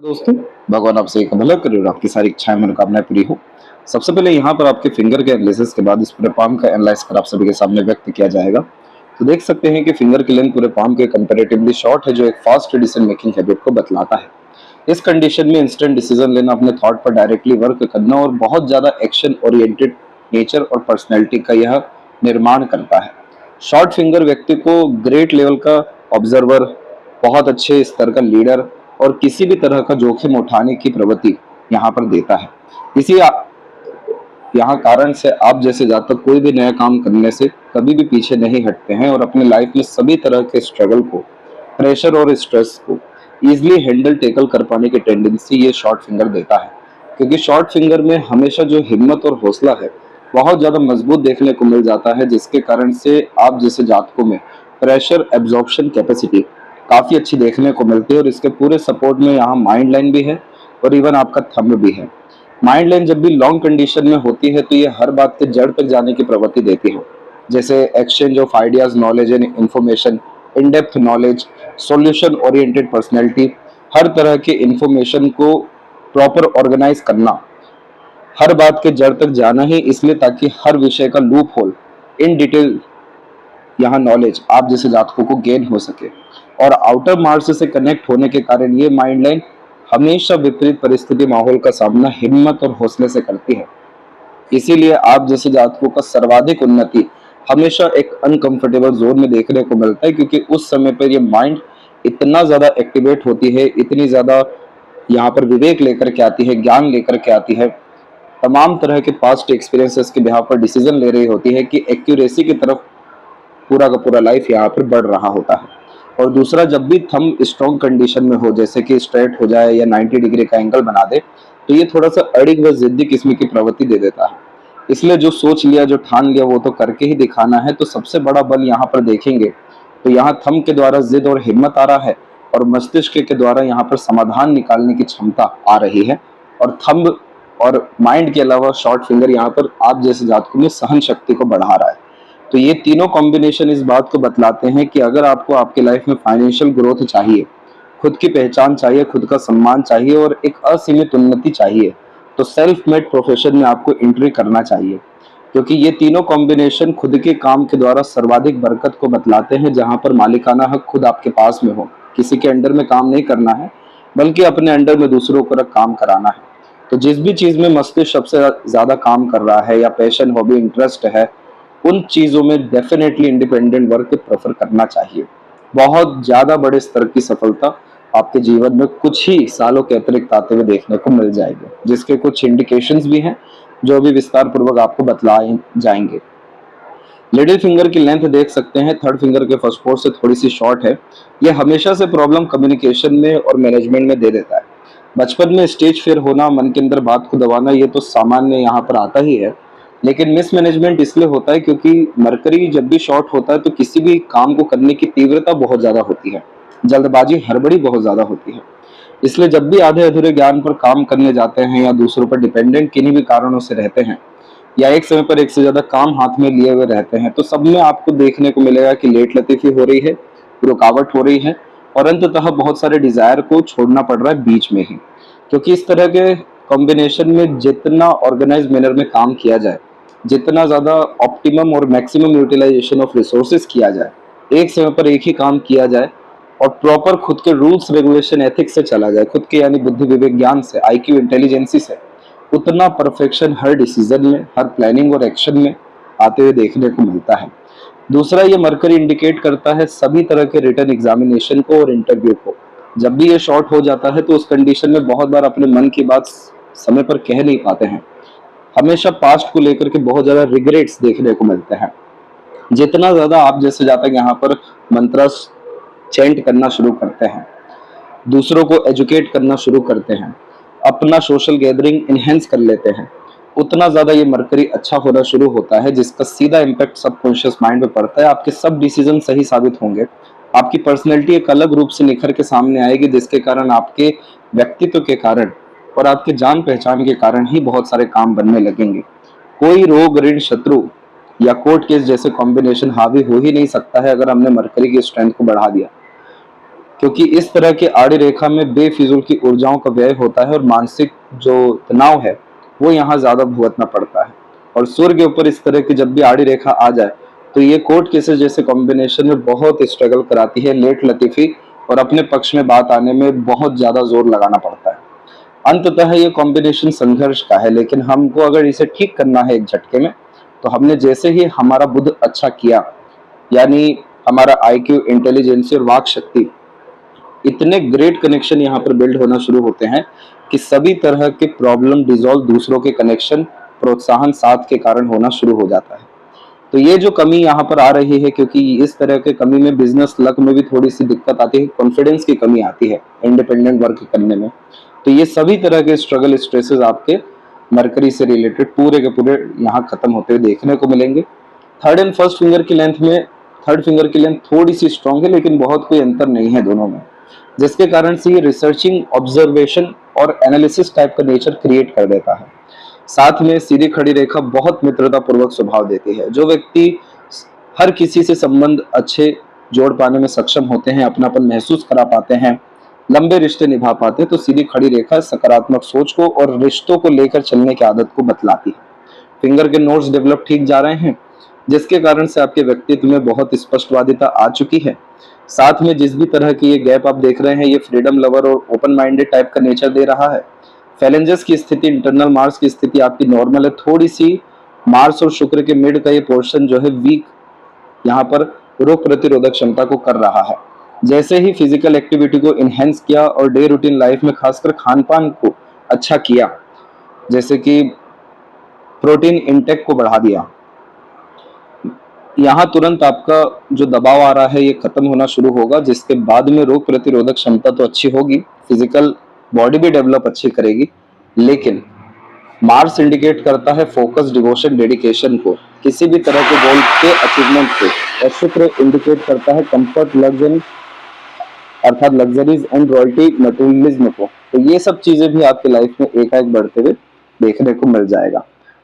दोस्तों, भगवान आपसे एक भला करे और आपकी सारी इच्छाएं मनोकामनाएं पूरी हो। सबसे पहले यहाँ पर आपके फिंगर के एनालिसिस के बाद इस पूरे पाम का एनालाइज कर आप सभी के सामने व्यक्त किया जाएगा। तो देख सकते हैं कि फिंगर की लेंथ पूरे पाम के कंपैरेटिवली शॉर्ट है, जो एक फास्ट डिसीजन मेकिंग हैबिट को बतलाता है। इस कंडीशन में इंस्टेंट डिसीजन लेना, अपने थॉट पर डायरेक्टली वर्क करना और बहुत ज्यादा एक्शन ओरिएंटेड नेचर और पर्सनैलिटी का यह निर्माण करता है। शॉर्ट फिंगर व्यक्ति को ग्रेट लेवल का ऑब्जर्वर, बहुत अच्छे स्तर का लीडर और किसी भी तरह का जोखिम उठाने की प्रवृत्ति यहाँ पर देता है। इसी यहाँ कारण से आप जैसे जातक कोई भी नया काम करने से कभी भी पीछे नहीं हटते हैं और अपने लाइफ में सभी तरह के स्ट्रगल को, प्रेशर और स्ट्रेस को इजीली हैंडल टेकल कर पाने की टेंडेंसी ये शॉर्ट फिंगर देता है। क्योंकि शॉर्ट फिंगर में हमेशा जो हिम्मत और हौसला है बहुत ज्यादा मजबूत देखने को मिल जाता है, जिसके कारण से आप जैसे जातकों में प्रेशर एब्जॉर्प्शन कैपेसिटी काफी अच्छी देखने को मिलती है। और इसके पूरे सपोर्ट में यहाँ माइंड लाइन भी है और इवन आपका थंब भी है। माइंड लाइन जब भी लॉन्ग कंडीशन में होती है तो ये हर बात के जड़ तक जाने की प्रवृत्ति देती है, जैसे exchange of ideas, knowledge and information, in depth knowledge, solution oriented personality, हर तरह के इंफॉर्मेशन को प्रॉपर ऑर्गेनाइज करना, हर बात के जड़ तक जाना ही इसलिए ताकि हर विषय का लूप होल इन डिटेल यहाँ नॉलेज आप जैसे जातकों को गेन हो सके। और आउटर मार्स से कनेक्ट होने के कारण ये माइंड लाइन हमेशा विपरीत परिस्थिति माहौल का सामना हिम्मत और हौसले से करती है। इसीलिए आप जैसे जातकों का सर्वाधिक उन्नति हमेशा एक अनकंफर्टेबल जोन में देखने को मिलता है, क्योंकि उस समय पर ये माइंड इतना ज्यादा एक्टिवेट होती है, इतनी ज्यादा यहाँ पर विवेक लेकर के आती है, ज्ञान लेकर के आती है, तमाम तरह के पास्ट एक्सपीरियंसेस के बिहाफ पर डिसीजन ले रही होती है कि एक्यूरेसी की तरफ पूरा का पूरा लाइफ यहाँ पर बढ़ रहा होता है। और दूसरा, जब भी थंब स्ट्रॉन्ग कंडीशन में हो, जैसे कि स्ट्रेट हो जाए या 90 डिग्री का एंगल बना दे, तो ये थोड़ा सा अड़िग व जिद्दी किस्म की प्रवृत्ति दे देता है। इसलिए जो सोच लिया, जो ठान लिया, वो तो करके ही दिखाना है। तो सबसे बड़ा बल यहाँ पर देखेंगे तो यहाँ थंब के द्वारा जिद और हिम्मत आ रहा है और मस्तिष्क के द्वारा यहाँ पर समाधान निकालने की क्षमता आ रही है। और थंब और माइंड के अलावा शॉर्ट फिंगर यहाँ पर आप जैसे जातकों में सहन शक्ति को बढ़ा रहा है। तो ये तीनों कॉम्बिनेशन इस बात को बतलाते हैं कि अगर आपको आपके लाइफ में फाइनेंशियल ग्रोथ चाहिए, खुद की पहचान चाहिए, खुद का सम्मान चाहिए और एक असीमित उन्नति चाहिए, तो सेल्फ मेड प्रोफेशन में आपको एंट्री करना चाहिए। क्योंकि ये तीनों कॉम्बिनेशन खुद के काम के द्वारा सर्वाधिक बरकत को बतलाते हैं, जहां पर मालिकाना हक खुद आपके पास में हो। किसी के अंडर में काम नहीं करना है, बल्कि अपने अंडर में दूसरों को काम कराना है। तो जिस भी चीज में मस्तिष्क सबसे ज्यादा काम कर रहा है या पैशन, हॉबी, इंटरेस्ट है, उन चीजों में डेफिनेटली इंडिपेंडेंट वर्क प्रेफर करना चाहिए। बहुत ज्यादा बड़े स्तर की सफलता आपके जीवन में कुछ ही सालों के अतिरिक्त आते हुए देखने को मिल जाएगी, जिसके कुछ इंडिकेशंस भी हैं जो भी विस्तार पूर्वक आपको बतलाए जाएंगे। लिटिल फिंगर की लेंथ देख सकते हैं, थर्ड फिंगर के फर्स्ट फोर से थोड़ी सी शॉर्ट है। ये हमेशा से प्रॉब्लम कम्युनिकेशन में और मैनेजमेंट में दे देता है। बचपन में स्टेज फेयर होना, मन के अंदर बात को दबाना, ये तो सामान्य यहाँ पर आता ही है। लेकिन मिसमैनेजमेंट इसलिए होता है क्योंकि मरकरी जब भी शॉर्ट होता है तो किसी भी काम को करने की तीव्रता बहुत ज्यादा होती है, जल्दबाजी, हड़बड़ी बहुत ज्यादा होती है। इसलिए जब भी आधे अधूरे ज्ञान पर काम करने जाते हैं या दूसरों पर डिपेंडेंट किन्हीं भी कारणों से रहते हैं या एक समय पर एक से ज्यादा काम हाथ में लिए हुए रहते हैं, तो सब में आपको देखने को मिलेगा कि लेट लतीफी हो रही है, रुकावट हो रही है और अंततः बहुत सारे डिजायर को छोड़ना पड़ रहा है बीच में ही। क्योंकि इस तरह के कॉम्बिनेशन में जितना ऑर्गेनाइज मैनर में काम किया जाए, जितना ज्यादा ऑप्टिमम और मैक्सिमम यूटिलाइजेशन ऑफ रिसोर्सेज किया जाए, एक समय पर एक ही काम किया जाए और प्रॉपर खुद के रूल्स, रेगुलेशन, एथिक्स से चला जाए, खुद के यानी बुद्धि, विवेक, ज्ञान से, आईक्यू, इंटेलिजेंसी से, उतना परफेक्शन हर डिसीजन में, हर प्लानिंग और एक्शन में आते हुए देखने को मिलता है। दूसरा, ये मरकरी इंडिकेट करता है सभी तरह के रिटर्न एग्जामिनेशन को और इंटरव्यू को। जब भी ये शॉर्ट हो जाता है तो उस कंडीशन में बहुत बार अपने मन की बात समय पर कह नहीं पाते हैं। हमेशा पास्ट को लेकर के बहुत ज्यादा रिग्रेट्स देखने को मिलते हैं। जितना ज्यादा आप जैसे जातक यहाँ पर मंत्र चैंट करना शुरू करते हैं, दूसरों को एजुकेट करना शुरू करते हैं, अपना सोशल गैदरिंग इनहेंस कर लेते हैं, उतना ज्यादा ये मरकरी अच्छा होना शुरू होता है, जिसका सीधा इम्पैक्ट सबकॉन्शियस माइंड पे पड़ता है। आपके सब डिसीजन सही साबित होंगे, आपकी पर्सनैलिटी एक अलग रूप से निखर के सामने आएगी, जिसके कारण आपके व्यक्तित्व के कारण और आपके जान पहचान के कारण ही बहुत सारे काम बनने लगेंगे। कोई रोग, ऋण, शत्रु या कोर्ट केस जैसे कॉम्बिनेशन हावी हो ही नहीं सकता है अगर हमने मरकरी की स्ट्रेंथ को बढ़ा दिया। क्योंकि इस तरह की आड़ी रेखा में बेफिजूल की ऊर्जाओं का व्यय होता है और मानसिक जो तनाव है वो यहाँ ज्यादा भुगतना पड़ता है। और सूर्य के ऊपर इस तरह की जब भी आड़ी रेखा आ जाए तो ये कोर्ट केसेस जैसे कॉम्बिनेशन में बहुत स्ट्रगल कराती है, लेट लतीफी और अपने पक्ष में बात आने में बहुत ज्यादा जोर लगाना पड़ता है। अंततः ये कॉम्बिनेशन संघर्ष का है, लेकिन हमको अगर इसे ठीक करना है एक झटके में, तो हमने जैसे ही हमारा बुद्ध अच्छा किया, यानी हमारा आईक्यू, इंटेलिजेंस और वाक शक्ति, इतने ग्रेट कनेक्शन यहाँ पर बिल्ड होना शुरू होते हैं कि सभी तरह के प्रॉब्लम डिसॉल्व दूसरों के कनेक्शन, प्रोत्साहन साथ के कारण होना शुरू हो जाता है। तो ये जो कमी यहाँ पर आ रही है, क्योंकि इस तरह के कमी में बिजनेस लक में भी थोड़ी सी दिक्कत आती है, कॉन्फिडेंस की कमी आती है इंडिपेंडेंट वर्क करने में। तो ये सभी तरह के स्ट्रगल स्ट्रेसेस आपके मरकरी से रिलेटेड पूरे के पूरे यहाँ खत्म होते हुए देखने को मिलेंगे। थर्ड एंड फर्स्ट फिंगर की लेंथ में, थर्ड फिंगर की लेंथ थोड़ी सी स्ट्रांग है, लेकिन बहुत कोई अंतर नहीं है दोनों में, जिसके कारण से ये रिसर्चिंग, ऑब्जर्वेशन और एनालिसिस टाइप का नेचर क्रिएट कर देता है। साथ में सीधी खड़ी रेखा बहुत मित्रता पूर्वक स्वभाव देती है। जो व्यक्ति हर किसी से संबंध अच्छे जोड़ पाने में सक्षम होते हैं, अपनापन महसूस करा पाते हैं, लंबे रिश्ते निभा पाते हैं, तो सीधी खड़ी रेखा सकारात्मक सोच को और रिश्तों को लेकर चलने की आदत को बतलाती है। फिंगर के नोट्स डेवलप ठीक जा रहे हैं, जिसके कारण से आपके व्यक्तित्व में बहुत स्पष्टवादिता आ चुकी है। साथ में जिस भी तरह की ये गैप आप देख रहे हैं, ये फ्रीडम लवर और ओपन माइंडेड टाइप का नेचर दे रहा है। फैलेंजेस की स्थिति, इंटरनल मार्स की स्थिति आपकी नॉर्मल है, थोड़ी सी मार्स और शुक्र के मिड का ये पोर्शन जो है वीक यहाँ पर रोग प्रतिरोधक क्षमता को कर रहा है। जैसे ही फिजिकल एक्टिविटी को इनहेंस किया और डे रूटीन लाइफ में खासकर खान पान को अच्छा किया, जैसे कि प्रोटीन इंटेक को बढ़ा दिया, यहाँ तुरंत आपका जो दबाव आ रहा है ये खत्म होना शुरू होगा, जिसके बाद में रोग प्रतिरोधक क्षमता तो अच्छी होगी, फिजिकल बॉडी भी डेवलप अच्छी करेगी, लेकिन मार्स इंडिकेट करता है फोकस, डिवोशन, डेडिकेशन को, किसी भी तरह के गोल के अचीवमेंट को, और शुक्र इंडिकेट करता है कंफर्ट, लग्जरी अर्थात लग्जरीज एंड रॉयल्टी, मटेरियलिज्म को। तो ये सब चीजें भी आपकी लाइफ में एकाएक बढ़ते हुए देखने को मिल जाएगा।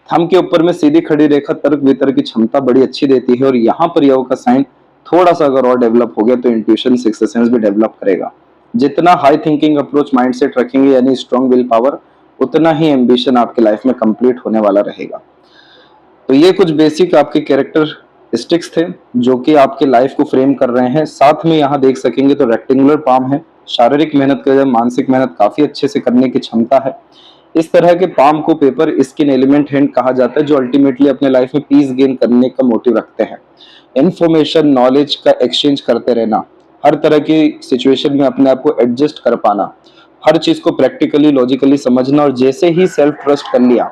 थंब के ऊपर में सीधी खड़ी रेखा तर्क वितर्क की क्षमता बड़ी अच्छी देती है, और यहाँ पर योग का साइन थोड़ा सा अगर और डेवलप हो गया तो इंट्यूशन, सिक्स्थ सेंस भी डेवलप करेगा। जितना हाई थिंकिंग अप्रोच, माइंडसेट रखेंगे, यानी स्ट्रॉन्ग विल पावर, उतना ही एम्बिशन आपके लाइफ में कंप्लीट होने वाला रहेगा। तो ये कुछ बेसिक आपके कैरेक्टर स्टिक्स थे जो कि आपके लाइफ को फ्रेम कर रहे हैं। साथ में यहाँ देख सकेंगे तो रेक्टेंगुलर पाम है, शारीरिक मेहनत के मानसिक मेहनत काफी अच्छे से करने की क्षमता है। इस तरह के पाम को पेपर स्किन एलिमेंट हैंड कहा जाता है, जो अल्टीमेटली अपने लाइफ में पीस गेन करने का मोटिव रखते हैं। इंफॉर्मेशन, नॉलेज का एक्सचेंज करते रहना, हर तरह की सिचुएशन में अपने आप को एडजस्ट कर पाना, हर चीज को प्रैक्टिकली, लॉजिकली समझना, और जैसे ही सेल्फ ट्रस्ट कर लिया,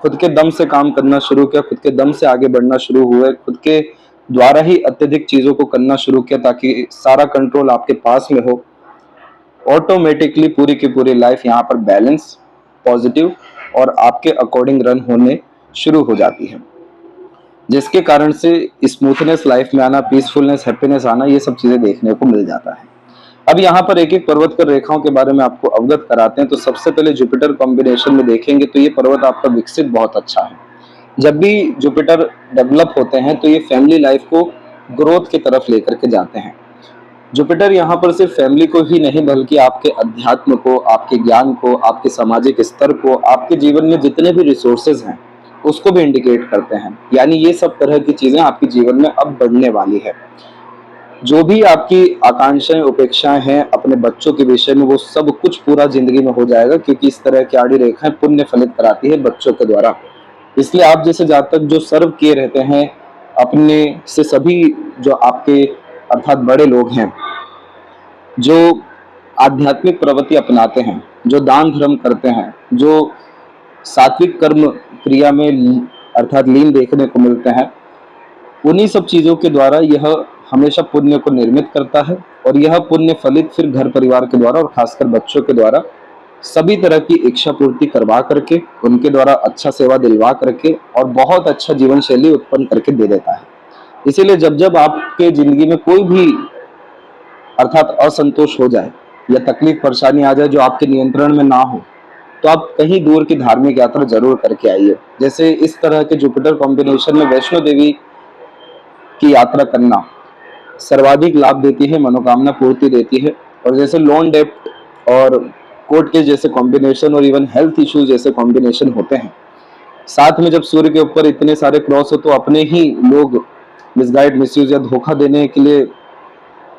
खुद के दम से काम करना शुरू किया, खुद के दम से आगे बढ़ना शुरू हुए, खुद के द्वारा ही अत्यधिक चीजों को करना शुरू किया ताकि सारा कंट्रोल आपके पास में हो, ऑटोमेटिकली पूरी की पूरी लाइफ यहाँ पर बैलेंस, पॉजिटिव और आपके अकॉर्डिंग रन होने शुरू हो जाती है, जिसके कारण से स्मूथनेस लाइफ में आना, पीसफुलनेस, हैप्पीनेस आना, ये सब चीजें देखने को मिल जाता है। अब यहाँ पर एक एक पर्वत कर रेखाओं के बारे में आपको अवगत कराते हैं। तो सबसे पहले जुपिटर कॉम्बिनेशन में देखेंगे तो ये पर्वत आपका विकसित बहुत अच्छा है। जब भी जुपिटर डेवलप होते हैं तो ये फैमिली लाइफ को ग्रोथ की तरफ लेकर के जाते हैं। जुपिटर यहाँ पर सिर्फ फैमिली को ही नहीं, बल्कि आपके अध्यात्म को, आपके ज्ञान को, आपके सामाजिक स्तर को, आपके जीवन में जितने भी रिसोर्सेज हैं उसको भी इंडिकेट करते हैं। यानी ये सब तरह की चीजें आपके जीवन में अब बढ़ने वाली है। जो भी आपकी आकांक्षाएं, उपेक्षाएं हैं अपने बच्चों के विषय में, वो सब कुछ पूरा जिंदगी में हो जाएगा, क्योंकि इस तरह की आड़ी रेखाएं पुण्य फलित कराती है बच्चों के द्वारा। इसलिए आप जैसे जातक जो सर्व किए रहते हैं अपने से, सभी जो आपके अर्थात बड़े लोग हैं, जो आध्यात्मिक प्रवृत्ति अपनाते हैं, जो दान धर्म करते हैं, जो सात्विक कर्म क्रिया में अर्थात लीन देखने को मिलते हैं, उन्हीं सब चीजों के द्वारा यह हमेशा पुण्य को निर्मित करता है, और यह पुण्य फलित फिर घर परिवार के द्वारा और खासकर बच्चों के द्वारा सभी तरह की इच्छा पूर्ति करवा करके, उनके द्वारा अच्छा सेवा दिलवा करके और बहुत अच्छा जीवन शैली उत्पन्न करके दे देता है। इसीलिए जब जब आपके जिंदगी में कोई भी अर्थात असंतोष हो जाए या तकलीफ परेशानी आ जाए जो आपके नियंत्रण में ना हो, तो आप कहीं दूर की धार्मिक यात्रा जरूर करके आइए। जैसे इस तरह के जुपिटर कॉम्बिनेशन में वैष्णो देवी की यात्रा करना सर्वाधिक लाभ देती है, मनोकामना पूर्ति देती है। और जैसे लोन डेप्ट और कोर्ट के जैसे कॉम्बिनेशन और इवन हेल्थ इश्यूज जैसे कॉम्बिनेशन होते हैं, साथ में जब सूर्य के ऊपर इतने सारे क्रॉस हो तो अपने ही लोग मिसगाइड, मिसयूज या धोखा देने के लिए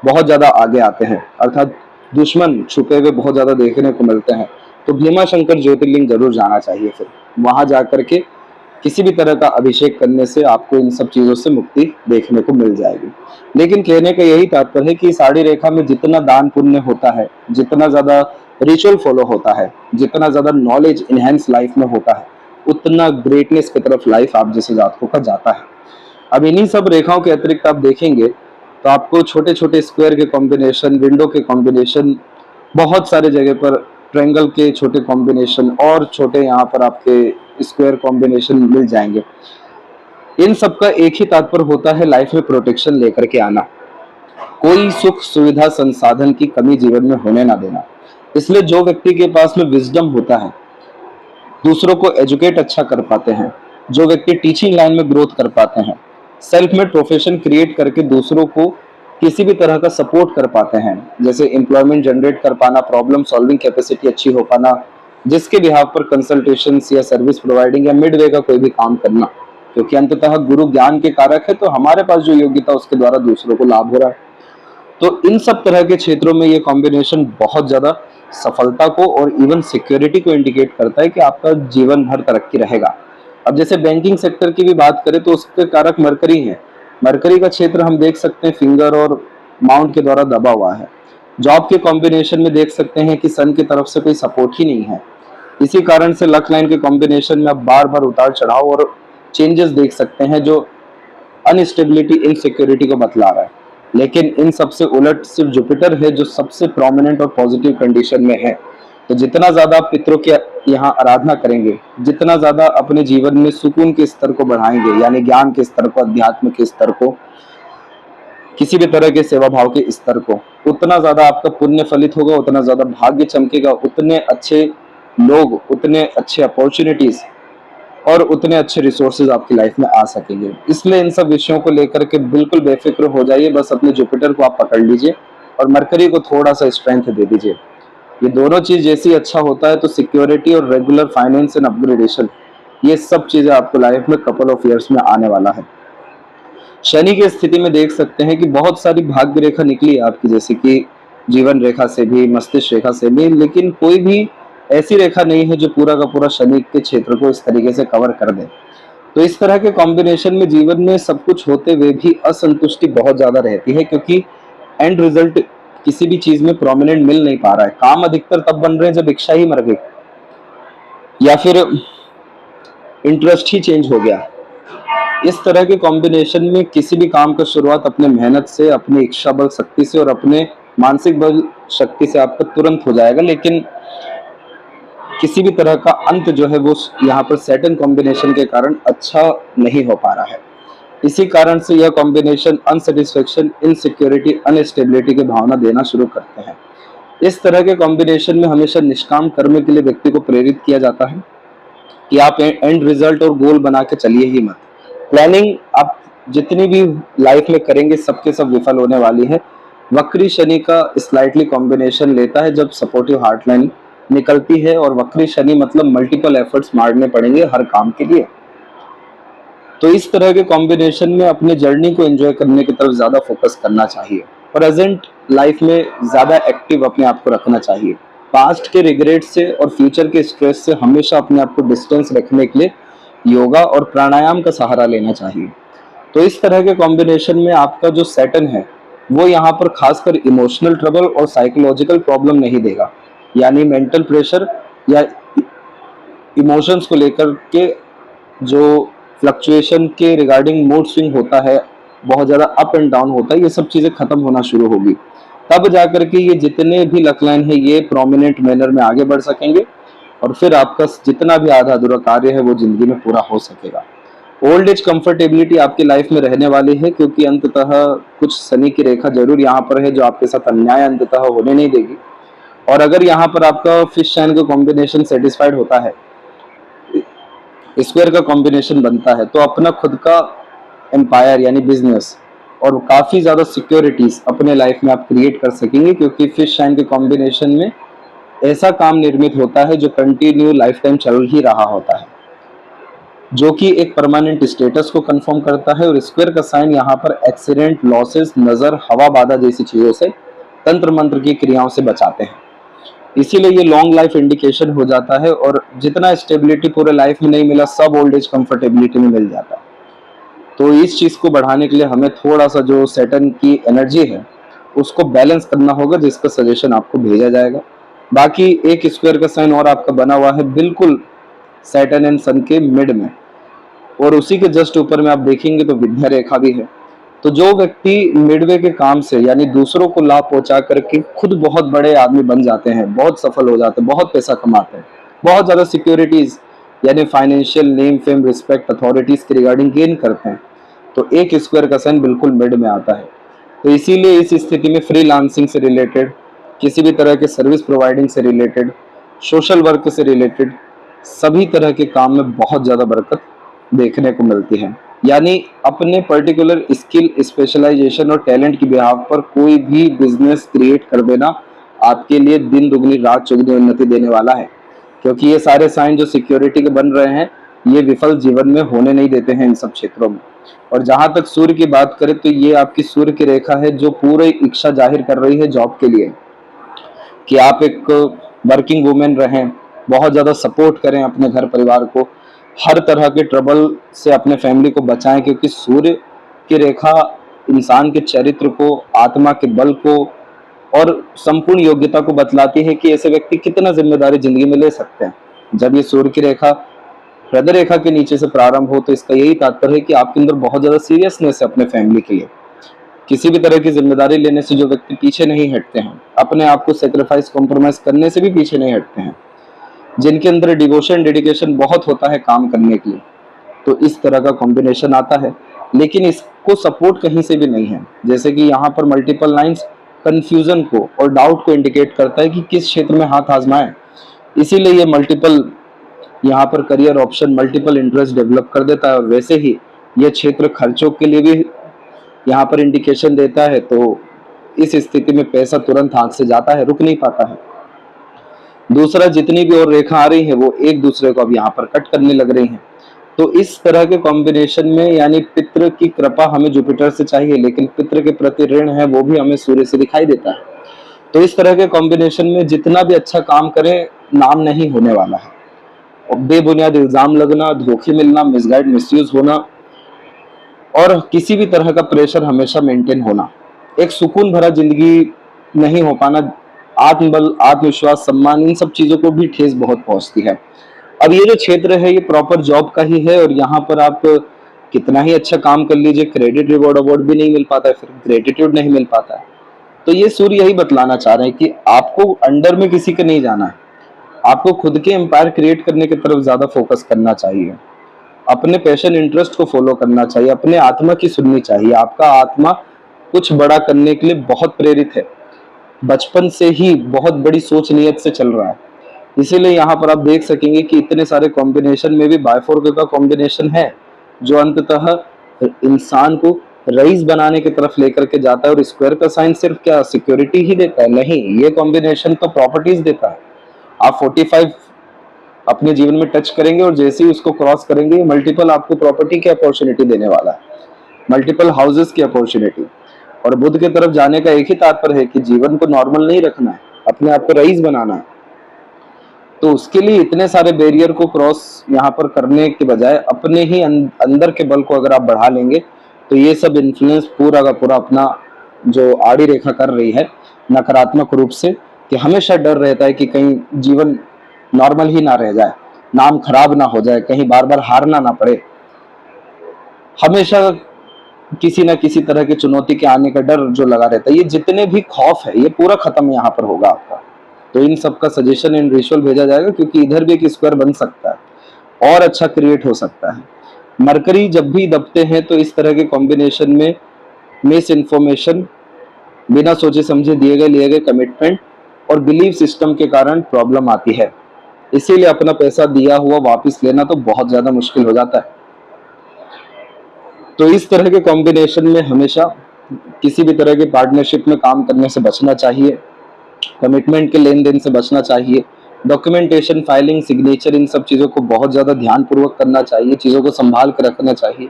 बहुत ज्यादा आगे आते हैं, अर्थात दुश्मन छुपे हुए बहुत ज्यादा देखने को मिलते हैं। तो भीमा शंकर ज्योतिर्लिंग जरूर जाना चाहिए। फिर वहां जाकर के किसी भी तरह का अभिषेक करने से आपको इन सब चीजों से मुक्ति देखने को मिल जाएगी। लेकिन कहने का यही तात्पर्य है कि साड़ी रेखा में जितना दान पुण्य होता है, जितना ज्यादा रिचुअल फॉलो होता है, जितना ज्यादा नॉलेज इनहेंस लाइफ में होता है, उतना ग्रेटनेस की तरफ लाइफ आप जैसे जातकों का जाता है। अब इन्हीं सब रेखाओं के अतिरिक्त आप देखेंगे तो आपको छोटे छोटे स्क्वायर के कॉम्बिनेशन, विंडो के कॉम्बिनेशन, बहुत सारे जगह पर ट्रायंगल के छोटे कॉम्बिनेशन और छोटे यहाँ पर आपके स्क्वायर कॉम्बिनेशन मिल जाएंगे। इन सब का एक ही तात्पर्य होता है, लाइफ में प्रोटेक्शन लेकर के आना, कोई सुख सुविधा संसाधन की कमी जीवन में होने ना देना। इसलिए जो व्यक्ति के पास में विजडम होता है, दूसरों को एजुकेट अच्छा कर पाते हैं, जो व्यक्ति टीचिंग लाइन में ग्रोथ कर पाते हैं, सेल्फ मेड प्रोफेशन क्रिएट करके दूसरों को किसी भी तरह का सपोर्ट कर पाते हैं, जैसे एम्प्लॉयमेंट जनरेट कर पाना, प्रॉब्लम सॉल्विंग कैपेसिटी अच्छी हो पाना, जिसके बिहाफ पर कंसल्टेशन या सर्विस प्रोवाइडिंग या मिडवे का कोई भी काम करना, क्योंकि अंततः गुरु ज्ञान के कारक है, तो हमारे पास जो योग्यता उसके द्वारा दूसरों को लाभ हो रहा है। तो इन सब तरह के क्षेत्रों में ये कॉम्बिनेशन बहुत ज्यादा सफलता को और इवन सिक्योरिटी को इंडिकेट करता है कि आपका जीवन भर तरक्की रहेगा। अब जैसे बैंकिंग सेक्टर की भी बात करें तो उसके कारक मरकरी है। मरकरी का क्षेत्र हम देख सकते हैं फिंगर और माउंट के द्वारा दबा हुआ है। जॉब के कॉम्बिनेशन में देख सकते हैं कि सन की तरफ से कोई सपोर्ट ही नहीं है। इसी कारण से लक लाइन के कॉम्बिनेशन में आप बार बार उतार चढ़ाव और चेंजेस देख सकते हैं, जो अनस्टेबिलिटी, इनसिक्योरिटी को बतला रहा है। लेकिन इन सबसे उलट सिर्फ जुपिटर है जो सबसे प्रोमिनेंट और पॉजिटिव कंडीशन में है। तो जितना ज्यादा आप पितरों की यहाँ आराधना करेंगे, जितना ज्यादा अपने जीवन में सुकून के स्तर को बढ़ाएंगे, यानी ज्ञान के स्तर को, अध्यात्म के स्तर को, किसी भी तरह के सेवा भाव के स्तर को, उतना ज्यादा आपका पुण्य फलित होगा, उतना ज्यादा भाग्य चमकेगा, उतने अच्छे लोग, उतने अच्छे अपॉर्चुनिटीज और उतने अच्छे रिसोर्सेज आपकी लाइफ में आ सकेंगे। इसलिए इन सब विषयों को लेकर के बिल्कुल बेफिक्र हो जाइए, बस अपने जुपिटर को आप पकड़ लीजिए और मरकरी को थोड़ा सा स्ट्रेंथ दे दीजिए। ये दोनों चीज जैसी अच्छा होता है तो सिक्योरिटी और रेगुलर फाइनेंस एंड अपग्रेडेशन, ये सब चीजें आपको लाइफ में कपल ऑफ ईयर्स में आने वाला है। शनि की स्थिति में देख सकते हैं कि बहुत सारी भाग्य रेखा निकली है आपकी, जैसे कि जीवन रेखा से भी, मस्तिष्क रेखा से भी, लेकिन कोई भी ऐसी रेखा नहीं है जो पूरा का पूरा शनि के क्षेत्र को इस तरीके से कवर कर दे। तो इस तरह के कॉम्बिनेशन में जीवन में सब कुछ होते हुए भी असंतुष्टि बहुत ज्यादा रहती है, क्योंकि एंड रिजल्ट किसी भी चीज में प्रोमिनेंट मिल नहीं पा रहा है। काम अधिकतर तब बन रहे हैं जब इच्छा ही मर गई या फिर इंटरेस्ट ही चेंज हो गया। इस तरह के कॉम्बिनेशन में किसी भी काम का शुरुआत अपने मेहनत से, अपने इच्छा बल शक्ति से और अपने मानसिक बल शक्ति से आपका तुरंत हो जाएगा, लेकिन किसी भी तरह का अंत जो है वो यहाँ पर सैटर्न कॉम्बिनेशन के कारण अच्छा नहीं हो पा रहा है। इसी कारण से यह कॉम्बिनेशन अनसेटिस्फेक्शन, इनसिक्योरिटी, अनस्टेबिलिटी की भावना देना शुरू करते हैं। इस तरह के कॉम्बिनेशन में हमेशा निष्काम कर्म के लिए व्यक्ति को प्रेरित किया जाता है कि आप एंड रिजल्ट और गोल बना के चलिए ही मत। प्लानिंग आप जितनी भी लाइफ में करेंगे सबके सब विफल होने वाली है। वक्री शनि का स्लाइटली कॉम्बिनेशन लेता है जब सपोर्टिव हार्ट लाइन निकलती है, और वक्री शनि मतलब मल्टीपल एफर्ट्स मारने पड़ेंगे हर काम के लिए। तो इस तरह के कॉम्बिनेशन में अपने जर्नी को एंजॉय करने की तरफ ज्यादा फोकस करना चाहिए। प्रेजेंट लाइफ में ज्यादा एक्टिव अपने आप को रखना चाहिए। पास्ट के रिग्रेट से और फ्यूचर के स्ट्रेस से हमेशा अपने आप को डिस्टेंस रखने के लिए योगा और प्राणायाम का सहारा लेना चाहिए। तो इस तरह के कॉम्बिनेशन में आपका जो सैटर्न है वो यहाँ पर खासकर इमोशनल ट्रबल और साइकोलॉजिकल प्रॉब्लम नहीं देगा, यानी मेंटल प्रेशर या इमोशंस को लेकर के जो फ्लक्चुएशन के रिगार्डिंग मूड स्विंग होता है, बहुत ज्यादा अप एंड डाउन होता है, ये सब चीजें खत्म होना शुरू होगी। तब जाकर के ये जितने भी लक लाइन है ये प्रोमिनेंट मैनर में आगे बढ़ सकेंगे और फिर आपका जितना भी आधा अधूरा कार्य है वो जिंदगी में पूरा हो सकेगा। ओल्ड एज कंफर्टेबिलिटी आपकी लाइफ में रहने वाली है, क्योंकि अंततः कुछ शनि की रेखा जरूर यहाँ पर है जो आपके साथ अन्याय अंततः होने नहीं देगी। और अगर यहाँ पर आपका फिश साइन का कॉम्बिनेशन सेटिस्फाइड होता है, स्क्वायर का कॉम्बिनेशन बनता है, तो अपना खुद का एम्पायर यानी बिजनेस और काफ़ी ज़्यादा सिक्योरिटीज़ अपने लाइफ में आप क्रिएट कर सकेंगे, क्योंकि फिश साइन के कॉम्बिनेशन में ऐसा काम निर्मित होता है जो कंटिन्यू लाइफ टाइम चल ही रहा होता है, जो कि एक परमानेंट स्टेटस को कंफर्म करता है। और स्क्वायर का साइन यहाँ पर एक्सीडेंट, लॉसेस, नज़र, हवा बाधा जैसी चीज़ों से, तंत्र मंत्र की क्रियाओं से बचाते हैं। इसीलिए ये लॉन्ग लाइफ इंडिकेशन हो जाता है, और जितना स्टेबिलिटी पूरे लाइफ में नहीं मिला, सब ओल्ड एज कंफर्टेबिलिटी में मिल जाता है। तो इस चीज़ को बढ़ाने के लिए हमें थोड़ा सा जो सैटर्न की एनर्जी है उसको बैलेंस करना होगा, जिसका सजेशन आपको भेजा जाएगा। बाकी एक स्क्वायर का साइन और आपका बना हुआ है बिल्कुल सैटर्न एंड सन के मिड में, और उसी के जस्ट ऊपर में आप देखेंगे तो विद्या रेखा भी है। तो जो व्यक्ति मिडवे के काम से यानी दूसरों को लाभ पहुंचा करके खुद बहुत बड़े आदमी बन जाते हैं, बहुत सफल हो जाते हैं, बहुत पैसा कमाते हैं, बहुत ज्यादा सिक्योरिटीज यानी financial name fame respect authorities के रिगार्डिंग गेन करते हैं, तो एक स्क्वायर का साइन बिल्कुल मिड में आता है। तो इसीलिए इस स्थिति में फ्रीलांसिंग से रिलेटेड, किसी भी तरह के सर्विस प्रोवाइडिंग से रिलेटेड, सोशल वर्क से रिलेटेड सभी तरह के काम में बहुत ज़्यादा बरकत देखने को मिलती है। यानी अपने पर्टिकुलर स्किल, स्पेशलाइजेशन और टैलेंट की बिहाफ पर कोई भी बिजनेस क्रिएट कर देना आपके लिए दिन दुगनी रात चौगुनी उन्नति देने वाला है, क्योंकि ये सारे साइन जो सिक्योरिटी के बन रहे हैं ये विफल जीवन में होने नहीं देते हैं इन सब क्षेत्रों में। और जहां तक सूर्य की बात करें तो ये आपकी सूर्य की रेखा है जो पूरी इच्छा जाहिर कर रही है जॉब के लिए, कि आप एक वर्किंग वुमेन रहें, बहुत ज़्यादा सपोर्ट करें अपने घर परिवार को, हर तरह के ट्रबल से अपने फैमिली को बचाएं, क्योंकि सूर्य की रेखा इंसान के चरित्र को, आत्मा के बल को और संपूर्ण योग्यता को बतलाती है कि ऐसे व्यक्ति कितना जिम्मेदारी जिंदगी में ले सकते हैं। जब ये सूर्य की रेखा हृदय रेखा के नीचे से प्रारंभ हो तो इसका यही तात्पर्य है कि आपके अंदर बहुत ज़्यादा सीरियसनेस है अपने फैमिली के लिए। किसी भी तरह की जिम्मेदारी लेने से जो व्यक्ति पीछे नहीं हटते हैं, अपने आप को सेक्रीफाइस कॉम्प्रोमाइज करने से भी पीछे नहीं हटते हैं, जिनके अंदर डिवोशन डेडिकेशन बहुत होता है काम करने के लिए, तो इस तरह का कॉम्बिनेशन आता है। लेकिन इसको सपोर्ट कहीं से भी नहीं है, जैसे कि यहाँ पर मल्टीपल लाइंस कंफ्यूजन को और डाउट को इंडिकेट करता है कि किस क्षेत्र में हाथ आजमाएं। इसीलिए ये मल्टीपल यहाँ पर career option, multiple interest develop कर देता है, और वैसे ही ये क्षेत्र खर्चों के लिए भी यहाँ पर इंडिकेशन देता है। तो इस स्थिति में पैसा तुरंत हाथ से जाता है, रुक नहीं पाता है। दूसरा, जितनी भी और रेखा आ रही है वो एक दूसरे को अब यहाँ पर कट करने लग रही हैं। तो इस तरह के कॉम्बिनेशन में यानी पितृ की कृपा हमें जुपिटर से चाहिए, लेकिन पितृ के प्रति ऋण है वो भी हमें सूर्य से दिखाई देता है। तो इस तरह के कॉम्बिनेशन में जितना भी अच्छा काम करें नाम नहीं होने वाला है, और बेबुनियाद इल्जाम लगना, धोखे मिलना, मिसगाइड मिसयूज होना और किसी भी तरह का प्रेशर हमेशा मेंटेन होना, एक सुकून भरा जिंदगी नहीं हो पाना, आत्मबल, आत्मविश्वास, सम्मान, इन सब चीजों को भी ठेस बहुत पहुंचती है। अब ये जो क्षेत्र है ये प्रॉपर जॉब का ही है, और यहाँ पर आप कितना ही अच्छा काम कर लीजिए, क्रेडिट रिवॉर्ड अवार्ड भी नहीं मिल पाता है, फिर ग्रेटिट्यूड नहीं मिल पाता है। तो ये सूर्य यही बतलाना चाह रहे हैं कि आपको अंडर में किसी के नहीं जाना है, आपको खुद के एम्पायर क्रिएट करने की तरफ ज्यादा फोकस करना चाहिए, अपने पैशन इंटरेस्ट को फॉलो करना चाहिए, अपने आत्मा की सुननी चाहिए। आपका आत्मा कुछ बड़ा करने के लिए बहुत प्रेरित है, बचपन से ही बहुत बड़ी सोच नियत से चल रहा है। इसीलिए यहाँ पर आप देख सकेंगे कि इतने सारे कॉम्बिनेशन में भी बायफोर का कॉम्बिनेशन है जो अंततः इंसान को रईस बनाने की तरफ लेकर के जाता है। और स्क्वायर का साइन सिर्फ क्या सिक्योरिटी ही देता है? नहीं, ये कॉम्बिनेशन तो प्रॉपर्टीज देता है। आप 45 अपने जीवन में टच करेंगे और जैसे ही उसको क्रॉस करेंगे मल्टीपल आपको प्रॉपर्टी की अपॉर्चुनिटी देने वाला है, मल्टीपल हाउसेस की अपॉर्चुनिटी। और बुध की तरफ जाने का एक ही तात्पर्य है कि जीवन को नॉर्मल नहीं रखना है, अपने आप को रईस बनाना है। तो उसके लिए इतने सारे बैरियर को क्रॉस यहाँ पर करने के बजाय अपने ही अंदर के बल को अगर आप बढ़ा लेंगे तो ये सब इन्फ्लुएंस पूरा का पूरा अपना जो आड़ी रेखा कर रही है नकारात्मक रूप से, कि हमेशा डर रहता है कि कहीं जीवन नॉर्मल ही ना रह जाए, नाम खराब ना हो जाए, कहीं बार बार हारना ना पड़े, हमेशा किसी ना किसी तरह की चुनौती के आने का डर जो लगा रहता है, ये जितने भी खौफ है ये पूरा खत्म यहाँ पर होगा आपका। तो इन सब का सजेशन इन रिचुअल भेजा जाएगा, क्योंकि इधर भी एक स्क्वायर बन सकता है और अच्छा क्रिएट हो सकता है। मरकरी जब भी दबते हैं तो इस तरह के कॉम्बिनेशन में मिस इन्फॉर्मेशन, बिना सोचे समझे दिए गए कमिटमेंट और बिलीव सिस्टम के कारण प्रॉब्लम आती है। इसीलिए अपना पैसा दिया हुआ वापस लेना तो बहुत ज्यादा मुश्किल हो जाता है। तो इस तरह के कॉम्बिनेशन में हमेशा किसी भी तरह के पार्टनरशिप में काम करने से बचना चाहिए, कमिटमेंट के लेन देन से बचना चाहिए, डॉक्यूमेंटेशन, फाइलिंग, सिग्नेचर, इन सब चीज़ों को बहुत ज़्यादा ध्यानपूर्वक करना चाहिए, चीज़ों को संभाल कर रखना चाहिए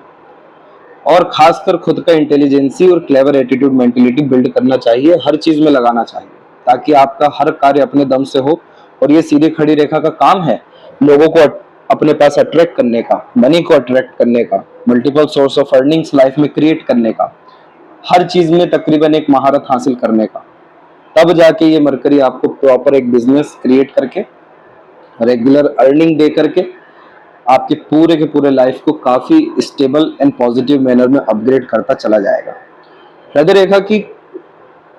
और खासकर खुद का इंटेलिजेंसी और क्लेवर एटीट्यूड मेंटेलिटी बिल्ड करना चाहिए, हर चीज़ में लगाना चाहिए ताकि आपका हर कार्य अपने दम से हो। और ये सीधी खड़ी रेखा का काम है लोगों को अपने पास अट्रैक्ट करने का, मनी को अट्रैक्ट करने का, multiple source of earnings life में क्रिएट करने का, हर चीज में तकरीबन एक महारत हासिल करने का। तब जाके ये मरकरी आपको प्रॉपर एक बिजनेस क्रिएट करके, रेगुलर अर्निंग दे करके आपके पूरे के पूरे लाइफ को काफी स्टेबल एंड पॉजिटिव मैनर में अपग्रेड करता चला जाएगा। हृदय रेखा की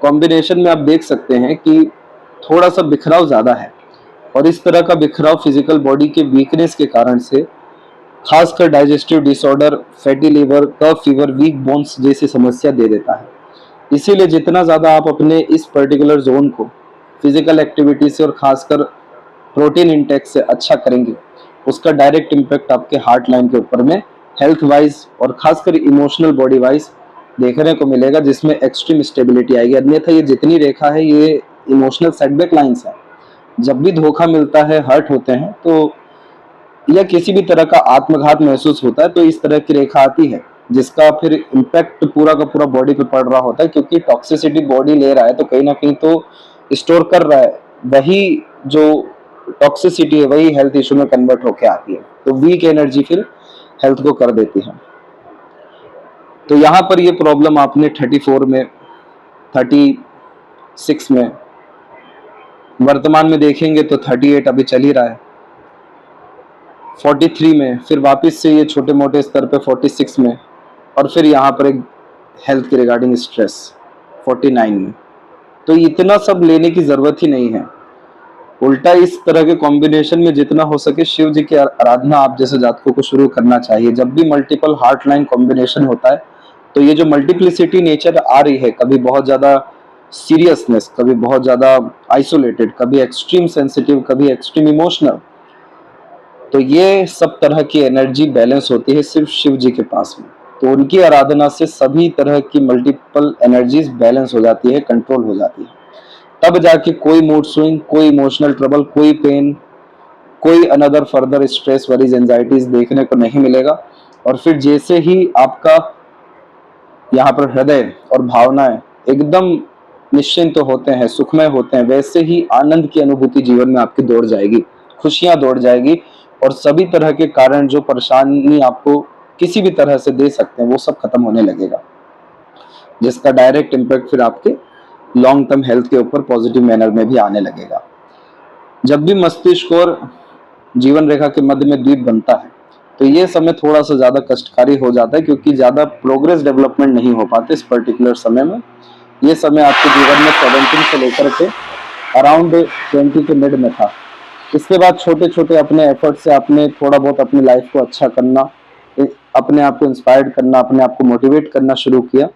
कॉम्बिनेशन में आप देख सकते हैं कि थोड़ा सा बिखराव ज्यादा है और इस तरह का बिखराव फिजिकल बॉडी के वीकनेस के कारण से, खासकर डाइजेस्टिव डिसऑर्डर, फैटी लिवर, कफ फीवर, वीक बोन्स जैसी समस्या दे देता है। इसीलिए जितना ज़्यादा आप अपने इस पर्टिकुलर जोन को फिजिकल एक्टिविटी से और खासकर प्रोटीन इंटेक से अच्छा करेंगे, उसका डायरेक्ट इम्पैक्ट आपके हार्ट लाइन के ऊपर में हेल्थ वाइज और खासकर इमोशनल बॉडी वाइज देखने को मिलेगा, जिसमें एक्सट्रीम स्टेबिलिटी आएगी। अन्यथा ये जितनी रेखा है ये इमोशनल सेटबैक लाइंस है। जब भी धोखा मिलता है, हर्ट होते हैं तो या किसी भी तरह का आत्मघात महसूस होता है तो इस तरह की रेखा आती है, जिसका फिर इम्पैक्ट पूरा का पूरा बॉडी पे पड़ रहा होता है, क्योंकि टॉक्सिसिटी बॉडी ले रहा है तो कहीं ना कहीं तो स्टोर कर रहा है, वही जो टॉक्सिसिटी है वही हेल्थ इशू में कन्वर्ट होके आती है। तो वीक एनर्जी फिर हेल्थ को कर देती है। तो यहाँ पर ये प्रॉब्लम आपने 34 में, 36 में, वर्तमान में देखेंगे तो 38 अभी चल ही रहा है, 43 में, फिर वापस से ये छोटे मोटे स्तर पे 46 में, और फिर यहाँ पर एक हेल्थ के रिगार्डिंग स्ट्रेस 49 में। तो इतना सब लेने की जरूरत ही नहीं है। उल्टा इस तरह के कॉम्बिनेशन में जितना हो सके शिव जी की आराधना आप जैसे जातकों को शुरू करना चाहिए। जब भी मल्टीपल हार्ट लाइन कॉम्बिनेशन होता है तो ये जो मल्टीप्लिसिटी नेचर आ रही है, कभी बहुत ज्यादा सीरियसनेस, कभी बहुत ज्यादा आइसोलेटेड, कभी एक्सट्रीम सेंसिटिव, कभी एक्सट्रीम इमोशनल, तो ये सब तरह की एनर्जी बैलेंस होती है सिर्फ शिव जी के पास में। तो उनकी आराधना से सभी तरह की मल्टीपल एनर्जीज बैलेंस हो जाती है, कंट्रोल हो जाती है। तब जाके कोई मूड स्विंग, कोई इमोशनल ट्रबल, कोई पेन, कोई another further stress, worries, anxieties देखने को नहीं मिलेगा। और फिर जैसे ही आपका यहाँ पर हृदय और भावनाएं एकदम निश्चिंत तो होते हैं, सुखमय होते हैं, वैसे ही आनंद की अनुभूति जीवन में आपकी दौड़ जाएगी, खुशियां दौड़ जाएगी और सभी तरह के कारण जो परेशानी आपको किसी भी तरह से दे सकते हैं वो सब खत्म होने लगेगा, जिसका डायरेक्ट इम्पैक्ट फिर आपके लॉन्ग टर्म हेल्थ के ऊपर पॉजिटिव मैनर में भी आने लगेगा। जब भी मस्तिष्क और जीवन रेखा के मध्य में द्वीप बनता है तो ये समय थोड़ा सा ज्यादा कष्टकारी हो जाता है, क्योंकि ज्यादा प्रोग्रेस डेवलपमेंट नहीं हो पाते इस पर्टिकुलर समय में। ये समय आपके जीवन में 17 से लेकर के अराउंड 20 के मिड में था। इसके बाद छोटे छोटे अपने एफर्ट से आपने थोड़ा बहुत अपनी लाइफ को अच्छा करना, अपने आप को इंस्पायर्ड करना, अपने आप को मोटिवेट करना शुरू किया।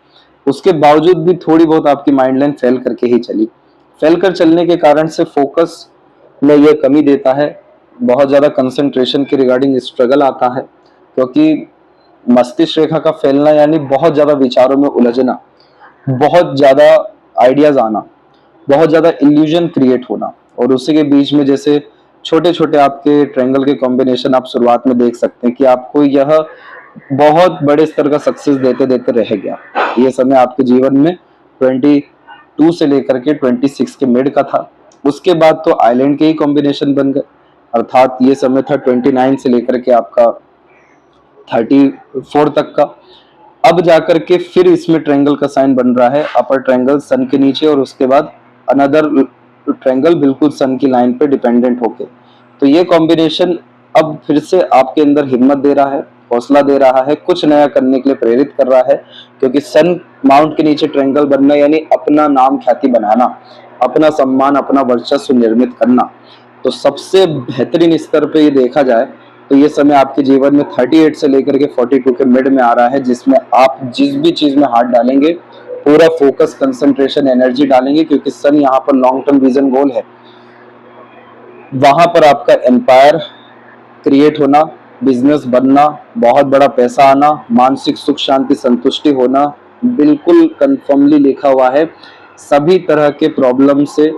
उसके बावजूद भी थोड़ी बहुत आपकी माइंड लाइन फेल करके ही चली। फेल कर चलने के कारण से फोकस में ये कमी देता है, बहुत ज्यादा कंसंट्रेशन के रिगार्डिंग स्ट्रगल आता है, क्योंकि मस्तिष्क रेखा का फैलना यानी बहुत ज्यादा विचारों में उलझना, बहुत ज्यादा आइडियाज आना, बहुत ज्यादा इल्यूजन क्रिएट होना। और उसी के बीच में जैसे छोटे छोटे आपके ट्रायंगल के कॉम्बिनेशन आप शुरुआत में देख सकते हैं कि आपको यह बहुत बड़े स्तर का सक्सेस देते देते रह गया। ये समय आपके जीवन में 22 से लेकर के 26 के मिड का था। उसके बाद तो आइलैंड के ही कॉम्बिनेशन बन गए, अर्थात ये समय था 29 से लेकर के आपका 34 तक का। अब जाकर के फिर इसमें ट्रायंगल का साइन बन रहा है, अपर ट्रायंगल सन के नीचे और उसके बाद अनदर ट्रायंगल बिल्कुल सन की लाइन पे डिपेंडेंट होके। तो ये कॉम्बिनेशन अब फिर से आपके अंदर हिम्मत दे रहा है, हौसला दे रहा है, कुछ नया करने के लिए प्रेरित कर रहा है, क्योंकि सन माउंट के नीचे ट्रायंगल बनना यानी अपना नाम ख्याति बनाना, अपना सम्मान, अपना वर्चस्व निर्मित करना। तो सबसे बेहतरीन स्तर पे ये देखा जाए तो ये समय आपके जीवन में 38 से लेकर के 42 के मिड में आ रहा है, जिसमें आप जिस भी चीज में हाथ डालेंगे पूरा फोकस, कंसंट्रेशन, एनर्जी डालेंगे, क्योंकि सन यहाँ पर लॉन्ग टर्म विजन गोल है। वहां पर आपका एम्पायर क्रिएट होना, बिजनेस बनना, बहुत बड़ा पैसा आना, मानसिक सुख शांति संतुष्टि होना, बिल्कुल कंफर्मली लिखा हुआ है, सभी तरह के प्रॉब्लम से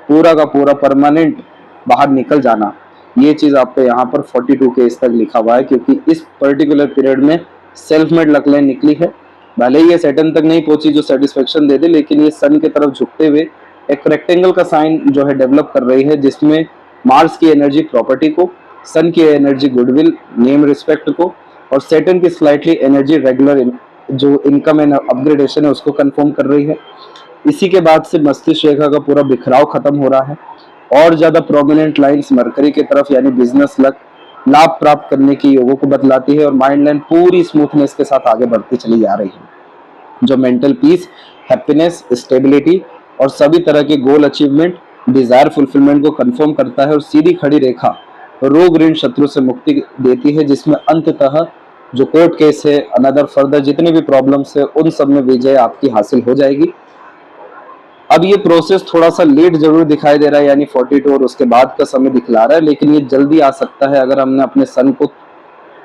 पूरा का पूरा परमानेंट बाहर निकल जाना। ये चीज आपको यहाँ पर 42 के इस तक लिखा हुआ है, क्योंकि इस पर्टिकुलर पीरियड में सेल्फ मेड लक लाइन निकली है। भले ही ये सैटर्न तक नहीं पहुंची जो सेटिस्फेक्शन दे दे, लेकिन ये सन की तरफ झुकते हुए एक रेक्टेंगल का साइन जो है डेवलप कर रही है, जिसमें मार्स की एनर्जी प्रॉपर्टी को, सन की एनर्जी गुडविल नेम रिस्पेक्ट को, और सैटर्न की स्लाइटली एनर्जी रेगुलर जो इनकम एंड अपग्रेडेशन है उसको कंफर्म कर रही है। इसी के बाद से मस्तिष्क रेखा का पूरा बिखराव खत्म हो रहा है और ज्यादा प्रोमिनेंट लाइंस मरकरी की तरफ यानी बिजनेस लक, लाभ प्राप्त करने की योगों को बतलाती है, और माइंड लाइन पूरी स्मूथनेस के साथ आगे बढ़ती चली जा रही है, जो मेंटल पीस, हैप्पीनेस, स्टेबिलिटी और सभी तरह के गोल अचीवमेंट, डिजायर फुलफिलमेंट को कंफर्म करता है। और सीधी खड़ी रेखा रोग ऋण शत्रु से मुक्ति देती है, जिसमें अंततः जो कोर्ट केस है, अनदर फर्दर जितने भी प्रॉब्लम्स है, उन सब में विजय आपकी हासिल हो जाएगी। अब ये प्रोसेस थोड़ा सा लेट जरूर दिखाई दे रहा है, यानी 42 और उसके बाद का समय दिखला रहा है, लेकिन ये जल्दी आ सकता है अगर हमने अपने सन को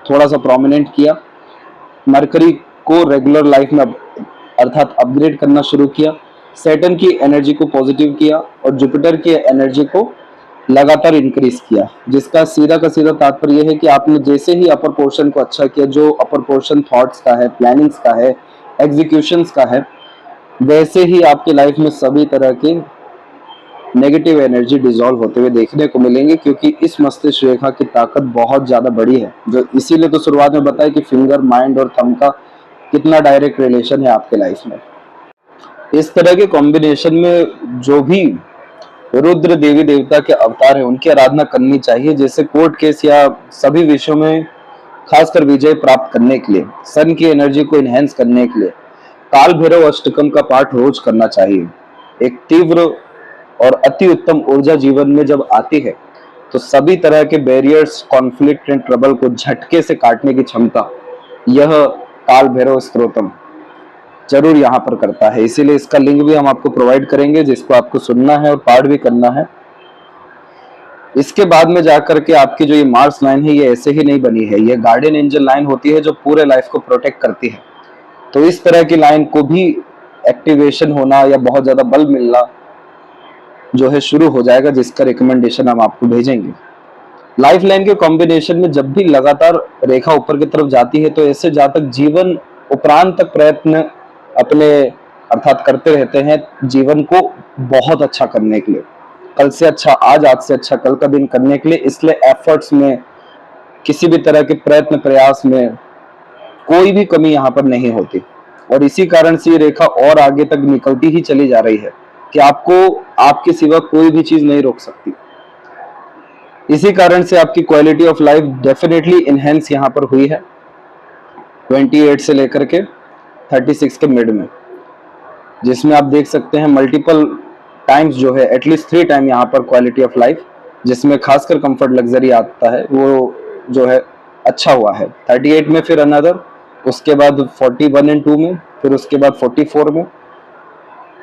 थोड़ा सा प्रोमिनेंट किया, मरकरी को रेगुलर लाइफ में अर्थात अपग्रेड करना शुरू किया, सैटर्न की एनर्जी को पॉजिटिव किया और जुपिटर की एनर्जी को लगातार इंक्रीज किया, जिसका सीधा का सीधा तात्पर्य है कि आपने जैसे ही अपर पोर्शन को अच्छा किया, जो अपर पोर्शन थॉट्स का है, प्लानिंग्स का है, एग्जीक्यूशंस का है, वैसे ही आपकी लाइफ में सभी तरह के नेगेटिव एनर्जी डिसॉल्व होते हुए देखने को मिलेंगे, क्योंकि इस मस्तिष्क रेखा की ताकत बहुत ज्यादा बड़ी है। जो इसीलिए तो शुरुआत में बताया कि फिंगर, माइंड और थंब का कितना डायरेक्ट रिलेशन है आपके लाइफ में। इस तरह के कॉम्बिनेशन में जो भी रुद्र देवी देवता के अवतार है उनकी आराधना करनी चाहिए, जैसे कोर्ट केस या सभी विषयों में खासकर विजय प्राप्त करने के लिए, सन की एनर्जी को इनहेंस करने के लिए काल भैरव अष्टकम का पाठ रोज करना चाहिए। एक तीव्र और अति उत्तम ऊर्जा जीवन में जब आती है तो सभी तरह के बैरियर्स, कॉन्फ्लिक्ट एंड ट्रबल को झटके से काटने की क्षमता यह काल भैरव स्त्रोतम जरूर यहाँ पर करता है। इसीलिए इसका लिंक भी हम आपको प्रोवाइड करेंगे, जिसको आपको सुनना है और पाठ भी करना है। इसके बाद में जाकर के आपकी जो ये मार्स लाइन है ये ऐसे ही नहीं बनी है, ये गार्डियन एंजल लाइन होती है जो पूरे लाइफ को प्रोटेक्ट करती है। तो इस तरह की लाइन को भी एक्टिवेशन होना या बहुत ज्यादा बल मिलना जो है शुरू हो जाएगा, जिसका रिकमेंडेशन हम आपको भेजेंगे। लाइफ लाइन के कॉम्बिनेशन में जब भी लगातार रेखा ऊपर की तरफ जाती है तो ऐसे जातक जीवन उपरांत तक प्रयत्न अपने अर्थात करते रहते हैं जीवन को बहुत अच्छा करने के लिए, कल से अच्छा आज, आज से अच्छा कल का दिन करने के लिए। इसलिए एफर्ट्स में, किसी भी तरह के प्रयत्न प्रयास में कोई भी कमी यहाँ पर नहीं होती, और इसी कारण से ये रेखा और आगे तक निकलती ही चली जा रही है कि आपको आपके सिवा कोई भी चीज नहीं रोक सकती। इसी कारण से आपकी quality of life definitely enhance यहाँ पर हुई है 28 से लेकर के 36 के मिड में, जिसमें आप देख सकते हैं मल्टीपल टाइम्स जो है, एटलीस्ट 3 टाइम यहाँ पर क्वालिटी ऑफ लाइफ, जिसमें खासकर कंफर्ट लग्जरी आता है, वो जो है अच्छा हुआ है 38 में, फिर अनदर, उसके बाद 41 एंड 2 में, फिर उसके बाद 44 में।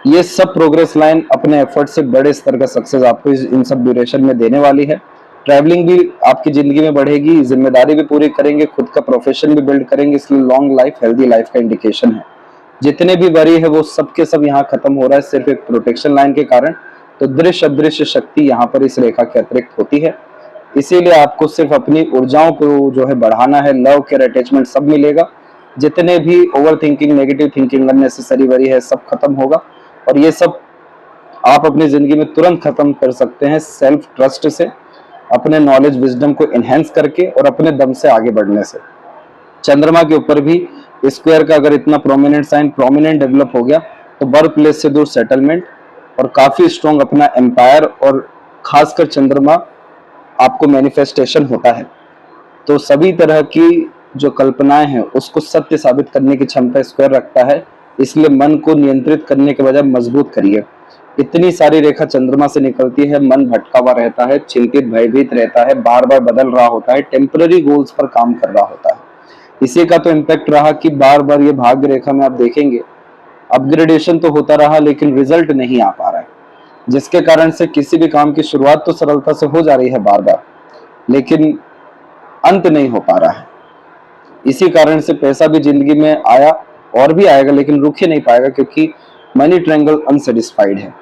ये सब प्रोग्रेस लाइन अपने एफर्ट से बड़े स्तर का सक्सेस आपको इन सब ड्यूरेशन में देने वाली है। ट्रैवलिंग भी आपकी जिंदगी में बढ़ेगी, जिम्मेदारी भी पूरी करेंगे, खुद का प्रोफेशन भी बिल्ड करेंगे, इसलिए लॉन्ग लाइफ, हेल्दी लाइफ का इंडिकेशन है। जितने भी वरी है वो सब के सब यहाँ खत्म हो रहा है सिर्फ एक प्रोटेक्शन लाइन के कारण। तो दृश्य अदृश्य शक्ति यहाँ पर इस रेखा के अतिरिक्त होती है, इसीलिए आपको सिर्फ अपनी ऊर्जाओं को जो है बढ़ाना है, लव केयर अटैचमेंट सब मिलेगा, जितने भी over thinking, negative thinking, unnecessary worry है सब खत्म होगा, और ये सब आप अपनी जिंदगी में तुरंत खत्म कर सकते हैं सेल्फ ट्रस्ट से, अपने नॉलेज विजडम को एनहेंस करके और अपने दम से आगे बढ़ने से। चंद्रमा के ऊपर भी स्क्वायर का अगर इतना प्रोमिनेंट साइन प्रोमिनेंट डेवलप हो गया तो बर्थ प्लेस से दूर सेटलमेंट और काफी स्ट्रॉन्ग अपना एम्पायर, और खासकर चंद्रमा आपको मैनिफेस्टेशन होता है, तो सभी तरह की जो कल्पनाएं हैं उसको सत्य साबित करने की क्षमता स्क्वायर रखता है। इसलिए मन को नियंत्रित करने के बजाय मजबूत करिए। इतनी सारी रेखा चंद्रमा से निकलती है, मन भटका हुआ रहता है, चिंतित भयभीत रहता है, बार बार बदल रहा होता है, टेम्पररी गोल्स पर काम कर रहा होता है। इसी का तो इम्पैक्ट रहा कि बार बार ये भाग्य रेखा में आप देखेंगे अपग्रेडेशन तो होता रहा लेकिन रिजल्ट नहीं आ पा रहा है, जिसके कारण से किसी भी काम की शुरुआत तो सरलता से हो जा रही है बार बार, लेकिन अंत नहीं हो पा रहा है। इसी कारण से पैसा भी जिंदगी में आया और भी आएगा लेकिन रुक ही नहीं पाएगा क्योंकि मनी ट्रायंगल अनसेटिस्फाइड है।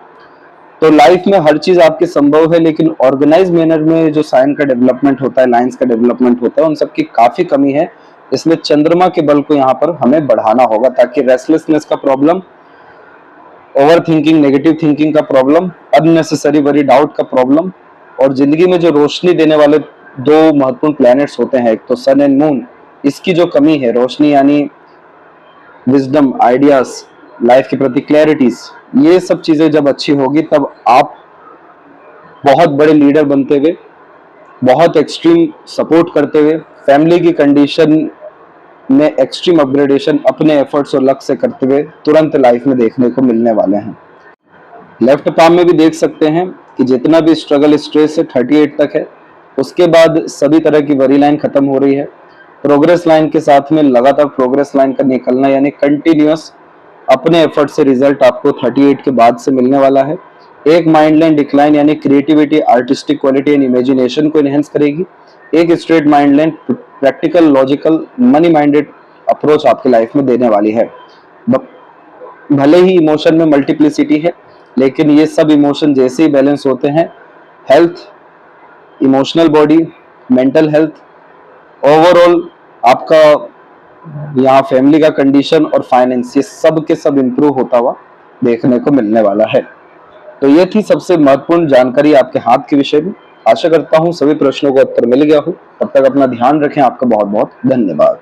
तो लाइफ में हर चीज आपकी संभव है, लेकिन ऑर्गेनाइज मैनर में जो साइन का डेवलपमेंट होता है, लाइंस का डेवलपमेंट होता है, उन सबकी काफी कमी है। इसलिए चंद्रमा के बल को यहाँ पर हमें बढ़ाना होगा ताकि रेस्टलेसनेस का problem, over thinking, negative thinking का प्रॉब्लम, अननेसेसरी वरी डाउट का प्रॉब्लम, और जिंदगी में जो रोशनी देने वाले दो महत्वपूर्ण प्लैनेट्स होते हैं, एक तो सन एंड मून, इसकी जो कमी है, रोशनी यानी विजडम, आइडियाज, लाइफ के प्रति क्लैरिटीज, ये सब चीजें जब अच्छी होगी तब आप बहुत बड़े लीडर बनते हुए, बहुत एक्सट्रीम सपोर्ट करते हुए, फैमिली की कंडीशन में एक्सट्रीम अपग्रेडेशन अपने एफर्ट्स और लक से करते हुए तुरंत लाइफ में देखने को मिलने वाले हैं। लेफ्ट पाम में भी देख सकते हैं कि जितना भी स्ट्रगल स्ट्रेस है 38 तक है, उसके बाद सभी तरह की वरी लाइन खत्म हो रही है। प्रोग्रेस लाइन के साथ में लगातार प्रोग्रेस लाइन का निकलना यानी कंटिन्यूअस अपने एफर्ट से रिजल्ट आपको 38 के बाद से मिलने वाला है। एक माइंड लाइन डिक्लाइन यानी creativity, artistic quality and imagination को एनहेंस करेगी। एक straight mind line practical, logical, money minded approach आपकी लाइफ में देने वाली है। भले ही इमोशन में मल्टीप्लिसिटी है, लेकिन ये सब इमोशन जैसे ही बैलेंस होते हैं, health, emotional body, mental health, overall आपका यहाँ फैमिली का कंडीशन और फाइनेंस, ये सब के सब इम्प्रूव होता हुआ देखने को मिलने वाला है। तो ये थी सबसे महत्वपूर्ण जानकारी आपके हाथ के विषय में। आशा करता हूँ सभी प्रश्नों का उत्तर मिल गया हो। तब तक अपना ध्यान रखें। आपका बहुत बहुत धन्यवाद।